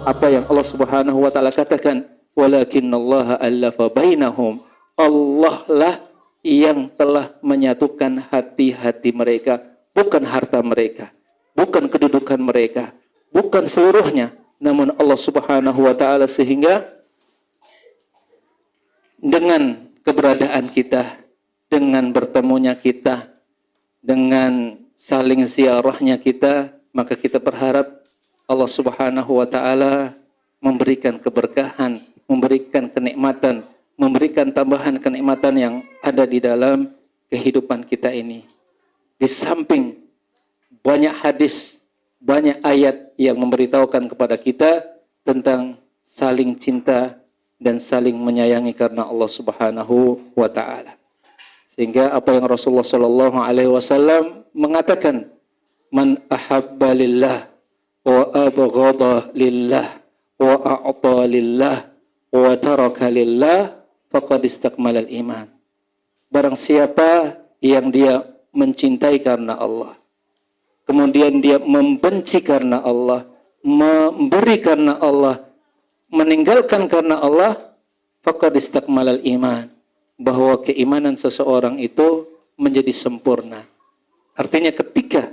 Apa yang Allah Subhanahu wa taala katakan, walakinnallaha allafa bainahum. Allah lah yang telah menyatukan hati-hati mereka, bukan harta mereka, bukan kedudukan mereka, bukan seluruhnya, namun Allah Subhanahu wa taala, sehingga dengan keberadaan kita, dengan bertemunya kita, dengan saling ziarahnya kita, maka kita berharap Allah Subhanahu wa taala memberikan keberkahan, memberikan kenikmatan, memberikan tambahan kenikmatan yang ada di dalam kehidupan kita ini. Di samping banyak hadis, banyak ayat yang memberitahukan kepada kita tentang saling cinta dan saling menyayangi karena Allah Subhanahu wa taala. Sehingga apa yang Rasulullah sallallahu alaihi wasallam mengatakan, man ahabba lillah wa abghadha lillah wa a'ta lillah wa taraka lillah faqad istakmala al-iman. Barang siapa yang dia mencintai karena Allah, kemudian dia membenci karena Allah, memberi karena Allah, meninggalkan karena Allah, faqad istakmala al-iman, bahwa keimanan seseorang itu menjadi sempurna. Artinya ketika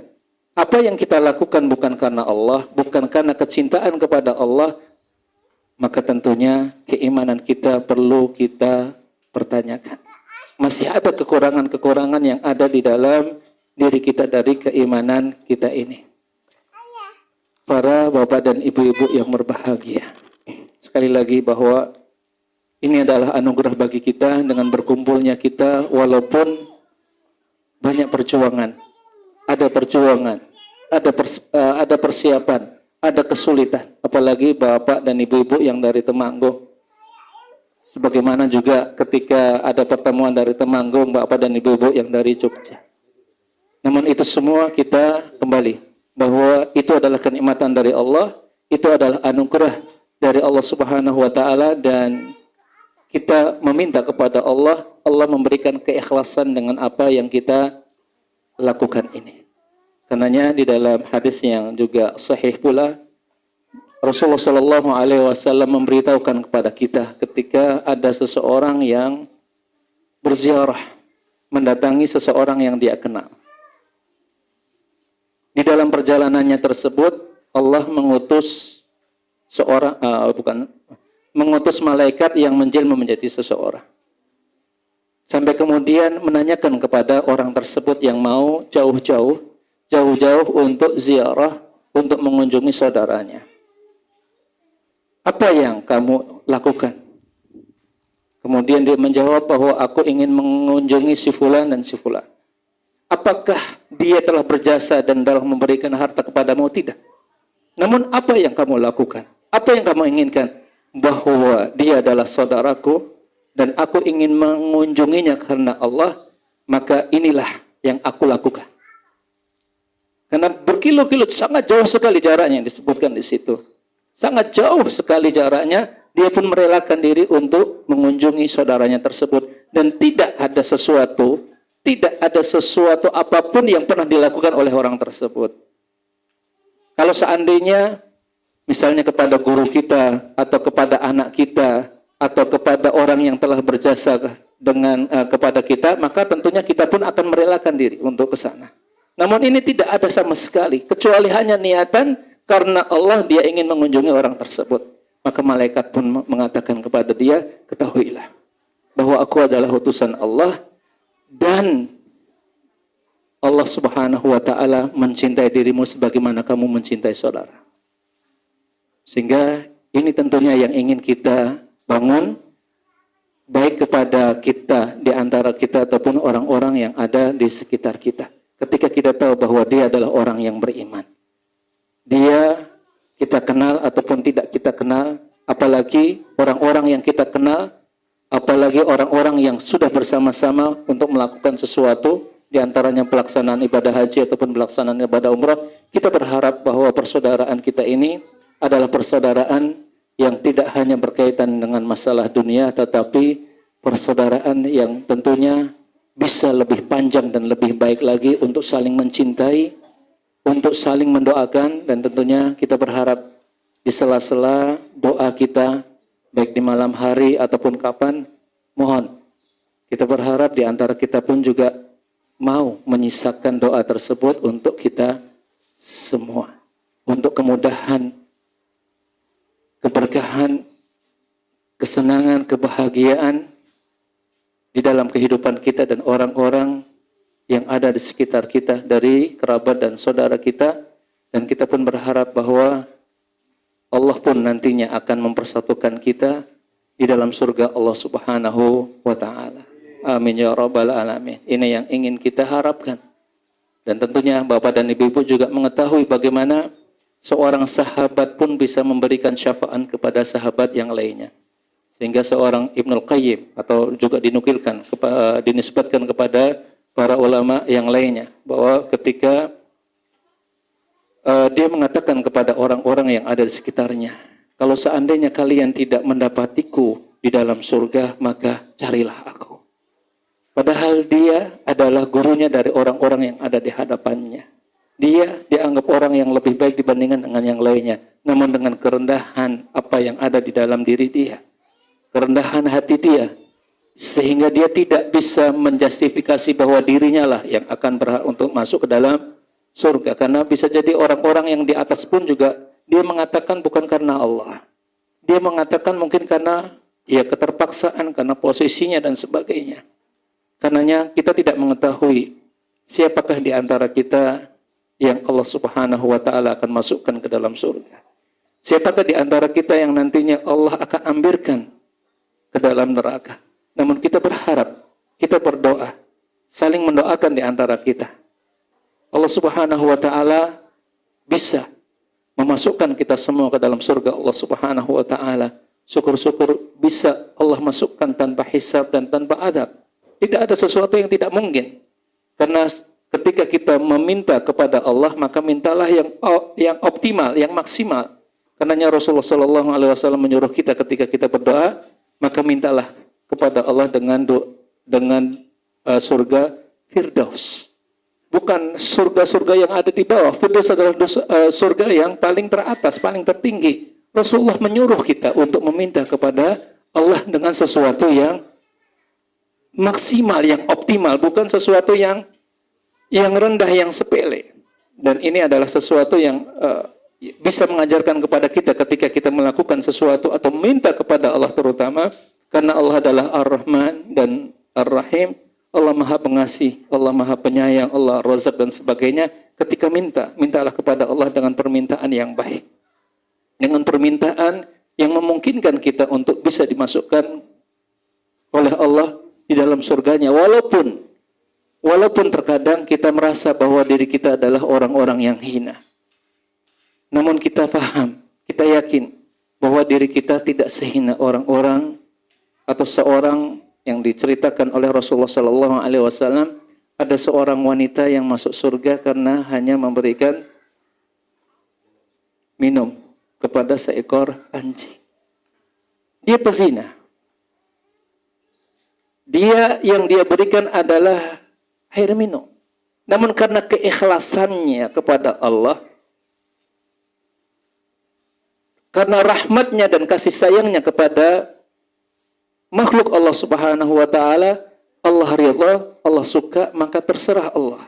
apa yang kita lakukan bukan karena Allah, bukan karena kecintaan kepada Allah, maka tentunya keimanan kita perlu kita pertanyakan. Masih ada kekurangan-kekurangan yang ada di dalam diri kita dari keimanan kita ini. Para bapak dan ibu-ibu yang berbahagia, sekali lagi bahwa ini adalah anugerah bagi kita dengan berkumpulnya kita, walaupun banyak perjuangan, ada persiapan, ada kesulitan, apalagi bapak dan ibu-ibu yang dari Temanggung. Sebagaimana juga ketika ada pertemuan dari Temanggung, bapak dan ibu-ibu yang dari Jogja. Namun itu semua kita kembali bahwa itu adalah kenikmatan dari Allah, itu adalah anugerah dari Allah Subhanahu wa taala, dan kita meminta kepada Allah, Allah memberikan keikhlasan dengan apa yang kita lakukan ini. Karenanya di dalam hadis yang juga sahih pula, Rasulullah Shallallahu Alaihi Wasallam memberitahukan kepada kita ketika ada seseorang yang berziarah, mendatangi seseorang yang dia kenal. Di dalam perjalanannya tersebut, Allah mengutus mengutus malaikat yang menjelma menjadi seseorang. Sampai kemudian menanyakan kepada orang tersebut yang mau jauh-jauh untuk ziarah, untuk mengunjungi saudaranya. Apa yang kamu lakukan? Kemudian dia menjawab bahwa aku ingin mengunjungi si fulan dan si fulan. Apakah dia telah berjasa dan telah memberikan harta kepadamu? Tidak. Namun apa yang kamu lakukan? Apa yang kamu inginkan? Bahwa dia adalah saudaraku dan aku ingin mengunjunginya karena Allah, maka inilah yang aku lakukan. Karena berkilo-kilo, sangat jauh sekali jaraknya yang disebutkan di situ. Sangat jauh sekali jaraknya, dia pun merelakan diri untuk mengunjungi saudaranya tersebut. Dan tidak ada sesuatu apapun yang pernah dilakukan oleh orang tersebut. Kalau seandainya misalnya kepada guru kita, atau kepada anak kita, atau kepada orang yang telah berjasa kepada kita, maka tentunya kita pun akan merelakan diri untuk ke sana. Namun ini tidak ada sama sekali, kecuali hanya niatan karena Allah, dia ingin mengunjungi orang tersebut. Maka malaikat pun mengatakan kepada dia, ketahuilah bahwa aku adalah utusan Allah, dan Allah Subhanahu wa taala mencintai dirimu sebagaimana kamu mencintai saudara. Sehingga ini tentunya yang ingin kita bangun, baik kepada kita, di antara kita, ataupun orang-orang yang ada di sekitar kita. Ketika kita tahu bahwa dia adalah orang yang beriman, dia kita kenal ataupun tidak kita kenal, apalagi orang-orang yang kita kenal, apalagi orang-orang yang sudah bersama-sama untuk melakukan sesuatu, di antaranya pelaksanaan ibadah haji ataupun pelaksanaan ibadah umrah, kita berharap bahwa persaudaraan kita ini adalah persaudaraan yang tidak hanya berkaitan dengan masalah dunia, tetapi persaudaraan yang tentunya bisa lebih panjang dan lebih baik lagi untuk saling mencintai, untuk saling mendoakan, dan tentunya kita berharap di sela-sela doa kita, baik di malam hari ataupun kapan, mohon kita berharap di antara kita pun juga mau menyisakan doa tersebut untuk kita semua. Untuk kemudahan, keberkahan, kesenangan, kebahagiaan di dalam kehidupan kita dan orang-orang yang ada di sekitar kita, dari kerabat dan saudara kita. Dan kita pun berharap bahwa Allah pun nantinya akan mempersatukan kita di dalam surga Allah Subhanahu wa Ta'ala. Amin ya rabbal alamin. Ini yang ingin kita harapkan. Dan tentunya Bapak dan Ibu juga mengetahui bagaimana seorang sahabat pun bisa memberikan syafaat kepada sahabat yang lainnya. Sehingga seorang Ibnul Qayyim, atau juga dinukilkan, dinisbatkan kepada para ulama yang lainnya, bahwa ketika dia mengatakan kepada orang-orang yang ada di sekitarnya, kalau seandainya kalian tidak mendapatiku di dalam surga, maka carilah aku. Padahal dia adalah gurunya dari orang-orang yang ada di hadapannya. Dia dianggap orang yang lebih baik dibandingkan dengan yang lainnya. Namun dengan kerendahan apa yang ada di dalam diri dia, kerendahan hati dia, sehingga dia tidak bisa menjustifikasi bahwa dirinya lah yang akan berhak untuk masuk ke dalam surga. Karena bisa jadi orang-orang yang di atas pun juga dia mengatakan bukan karena Allah. Dia mengatakan mungkin karena ya keterpaksaan, karena posisinya dan sebagainya. Karenanya kita tidak mengetahui siapakah di antara kita yang Allah Subhanahu wa Ta'ala akan masukkan ke dalam surga. Siapakah di antara kita yang nantinya Allah akan ambilkan ke dalam neraka. Namun kita berharap, kita berdoa, saling mendoakan di antara kita. Allah Subhanahu wa Ta'ala bisa memasukkan kita semua ke dalam surga Allah Subhanahu wa Ta'ala. Syukur-syukur bisa Allah masukkan tanpa hisab dan tanpa adab. Tidak ada sesuatu yang tidak mungkin. Karena ketika kita meminta kepada Allah, maka mintalah yang optimal, yang maksimal. Karenanya Rasulullah SAW menyuruh kita ketika kita berdoa, maka mintalah kepada Allah dengan surga Firdaus. Bukan surga-surga yang ada di bawah. Firdaus adalah surga yang paling teratas, paling tertinggi. Rasulullah menyuruh kita untuk meminta kepada Allah dengan sesuatu yang maksimal, yang optimal, bukan sesuatu yang rendah, yang sepele. Dan ini adalah sesuatu yang bisa mengajarkan kepada kita ketika kita melakukan sesuatu atau minta kepada Allah terutama, karena Allah adalah Ar-Rahman dan Ar-Rahim. Allah Maha Pengasih, Allah Maha Penyayang, Allah Razak dan sebagainya. Ketika mintalah kepada Allah dengan permintaan yang baik. Dengan permintaan yang memungkinkan kita untuk bisa dimasukkan oleh Allah di dalam surganya. Walaupun terkadang kita merasa bahwa diri kita adalah orang-orang yang hina. Namun kita paham, kita yakin bahwa diri kita tidak sehina orang-orang atau seorang yang diceritakan oleh Rasulullah SAW. Ada seorang wanita yang masuk surga karena hanya memberikan minum kepada seekor anjing. Dia pezina. Yang dia berikan adalah air minum. Namun karena keikhlasannya kepada Allah, karena rahmatnya dan kasih sayangnya kepada makhluk Allah Subhanahu wa Ta'ala, Allah ridha, Allah suka, maka terserah Allah.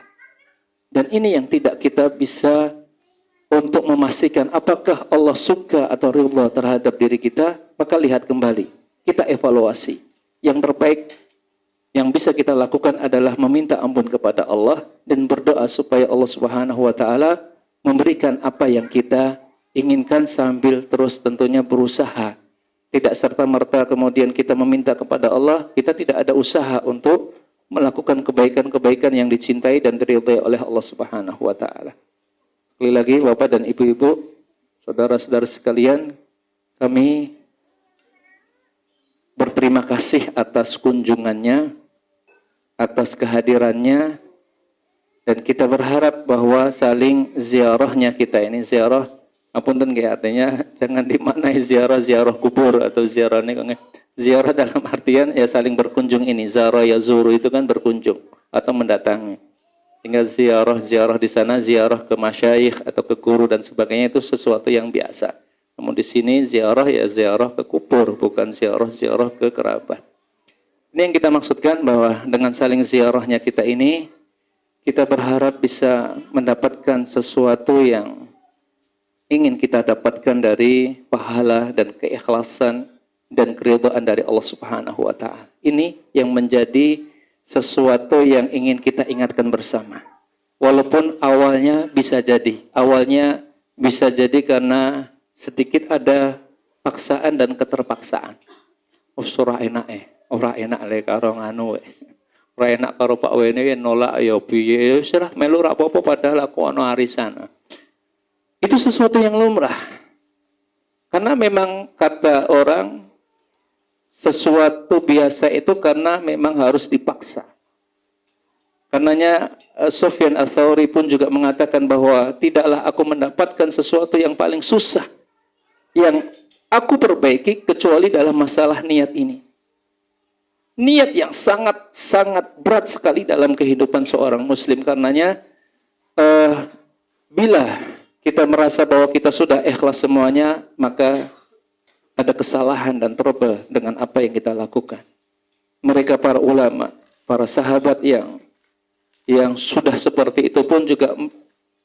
Dan ini yang tidak kita bisa untuk memastikan apakah Allah suka atau ridha terhadap diri kita. Maka lihat kembali, kita evaluasi. Yang terbaik yang bisa kita lakukan adalah meminta ampun kepada Allah dan berdoa supaya Allah Subhanahu wa Ta'ala memberikan apa yang kita inginkan, sambil terus tentunya berusaha. Tidak serta-merta kemudian kita meminta kepada Allah, kita tidak ada usaha untuk melakukan kebaikan-kebaikan yang dicintai dan diridhai oleh Allah Subhanahu wa Ta'ala. Sekali lagi Bapak dan Ibu-ibu, saudara-saudara sekalian, kami berterima kasih atas kunjungannya, atas kehadirannya, dan kita berharap bahwa saling ziarahnya kita ini, ziarah apunten nggih, artinya jangan dimaknai ziarah kubur atau ziarah ini kan. Ziarah dalam artian ya saling berkunjung ini. Zara ya zuru itu kan berkunjung atau mendatangi. Sehingga ziarah di sana, ziarah ke masyayikh atau ke guru dan sebagainya itu sesuatu yang biasa. kamu di sini ziarah ya ziarah ke kubur, bukan ziarah ke kerabat. Ini yang kita maksudkan bahwa dengan saling ziarahnya kita ini, kita berharap bisa mendapatkan sesuatu yang ingin kita dapatkan dari pahala dan keikhlasan dan keridhaan dari Allah Subhanahu wa taala. Ini yang menjadi sesuatu yang ingin kita ingatkan bersama. Walaupun awalnya bisa jadi karena sedikit ada paksaan dan keterpaksaan. Ora enak le karo nganu. Ora enak karo Pak Wene nolak ya piye serah melu ra apa-apa padahal aku ana arisan. Itu sesuatu yang lumrah. Karena memang kata orang sesuatu biasa itu karena memang harus dipaksa. Karenanya Sufyan Ats-Tsauri pun juga mengatakan bahwa tidaklah aku mendapatkan sesuatu yang paling susah yang aku perbaiki kecuali dalam masalah niat ini. Niat yang sangat berat sekali dalam kehidupan seorang muslim. Karenanya bila kita merasa bahwa kita sudah ikhlas semuanya, maka ada kesalahan dan trouble dengan apa yang kita lakukan. Mereka para ulama, para sahabat yang sudah seperti itu pun juga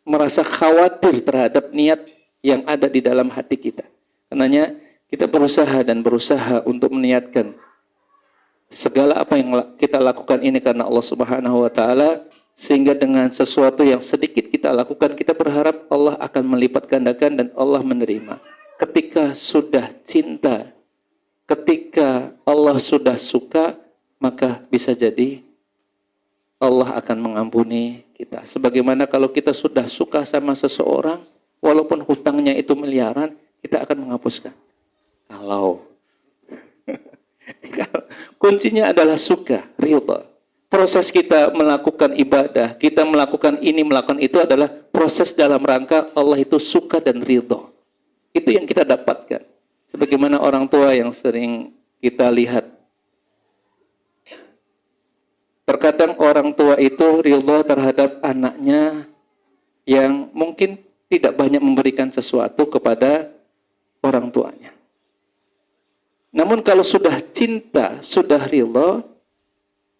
merasa khawatir terhadap niat yang ada di dalam hati kita. Karenanya kita berusaha untuk meniatkan segala apa yang kita lakukan ini karena Allah Subhanahu wa taala, sehingga dengan sesuatu yang sedikit kita lakukan, kita berharap Allah akan melipat gandakan dan Allah menerima. Ketika sudah cinta, ketika Allah sudah suka, maka bisa jadi Allah akan mengampuni kita. Sebagaimana kalau kita sudah suka sama seseorang, walaupun hutangnya itu miliaran, kita akan menghapuskan. Kalau kuncinya adalah suka, ridha. Proses kita melakukan ibadah, kita melakukan ini, melakukan itu adalah proses dalam rangka Allah itu suka dan ridha. Itu yang kita dapatkan. Sebagaimana orang tua yang sering kita lihat. Terkadang orang tua itu ridha terhadap anaknya yang mungkin tidak banyak memberikan sesuatu kepada orang tuanya. Namun kalau sudah cinta, sudah ridha,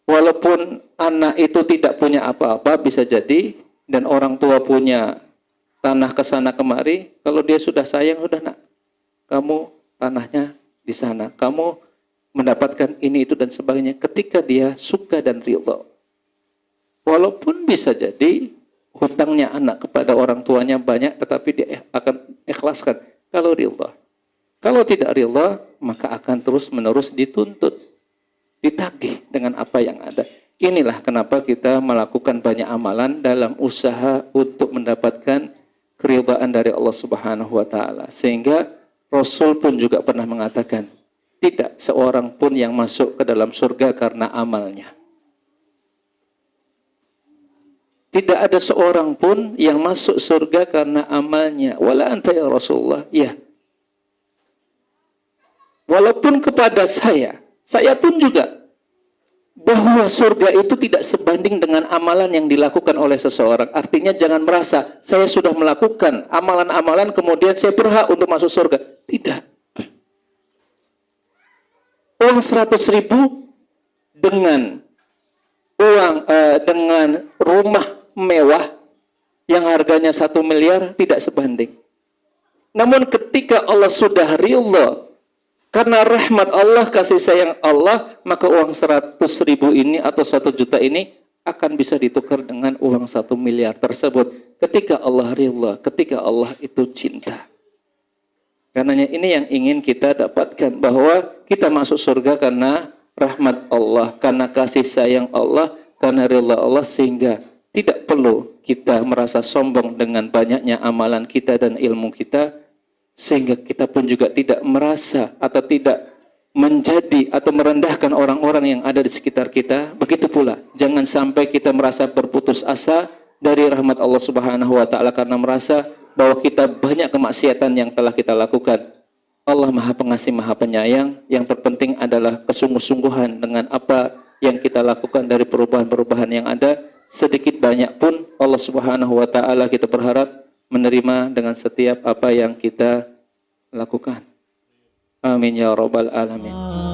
walaupun anak itu tidak punya apa-apa, bisa jadi, dan orang tua punya tanah ke sana kemari, kalau dia sudah sayang, udah nak, kamu tanahnya di sana, kamu mendapatkan ini, itu, dan sebagainya. Ketika dia suka dan ridha, walaupun bisa jadi hutangnya anak kepada orang tuanya banyak, tetapi dia akan ikhlaskan kalau ridha. Kalau tidak ridha, maka akan terus-menerus dituntut, ditagih dengan apa yang ada. Inilah kenapa kita melakukan banyak amalan dalam usaha untuk mendapatkan keridhaan dari Allah Subhanahu wa taala. Sehingga Rasul pun juga pernah mengatakan, tidak seorang pun yang masuk ke dalam surga karena amalnya. Tidak ada seorang pun yang masuk surga karena amalnya. Wala anta ya Rasulullah. Ya. Walaupun kepada saya pun juga, bahwa surga itu tidak sebanding dengan amalan yang dilakukan oleh seseorang. Artinya jangan merasa saya sudah melakukan amalan-amalan kemudian saya berhak untuk masuk surga. Tidak. Uang 100.000 dengan rumah mewah yang harganya 1 miliar tidak sebanding. Namun ketika Allah sudah ridha karena rahmat Allah, kasih sayang Allah, maka uang 100.000 ini atau 1 juta ini akan bisa ditukar dengan uang 1 miliar tersebut. Ketika Allah ridha, ketika Allah itu cinta. Karenanya ini yang ingin kita dapatkan, bahwa kita masuk surga karena rahmat Allah, karena kasih sayang Allah, karena ridha Allah, sehingga tidak perlu kita merasa sombong dengan banyaknya amalan kita dan ilmu kita, sehingga kita pun juga tidak merasa atau tidak menjadi atau merendahkan orang-orang yang ada di sekitar kita. Begitu pula, jangan sampai kita merasa berputus asa dari rahmat Allah Subhanahu wa taala karena merasa bahwa kita banyak kemaksiatan yang telah kita lakukan. Allah Maha Pengasih, Maha Penyayang. Yang terpenting adalah kesungguh-sungguhan dengan apa yang kita lakukan dari perubahan-perubahan yang ada. Sedikit banyak pun Allah Subhanahu wa taala kita berharap menerima dengan setiap apa yang kita lakukan. Amin ya rabbal alamin.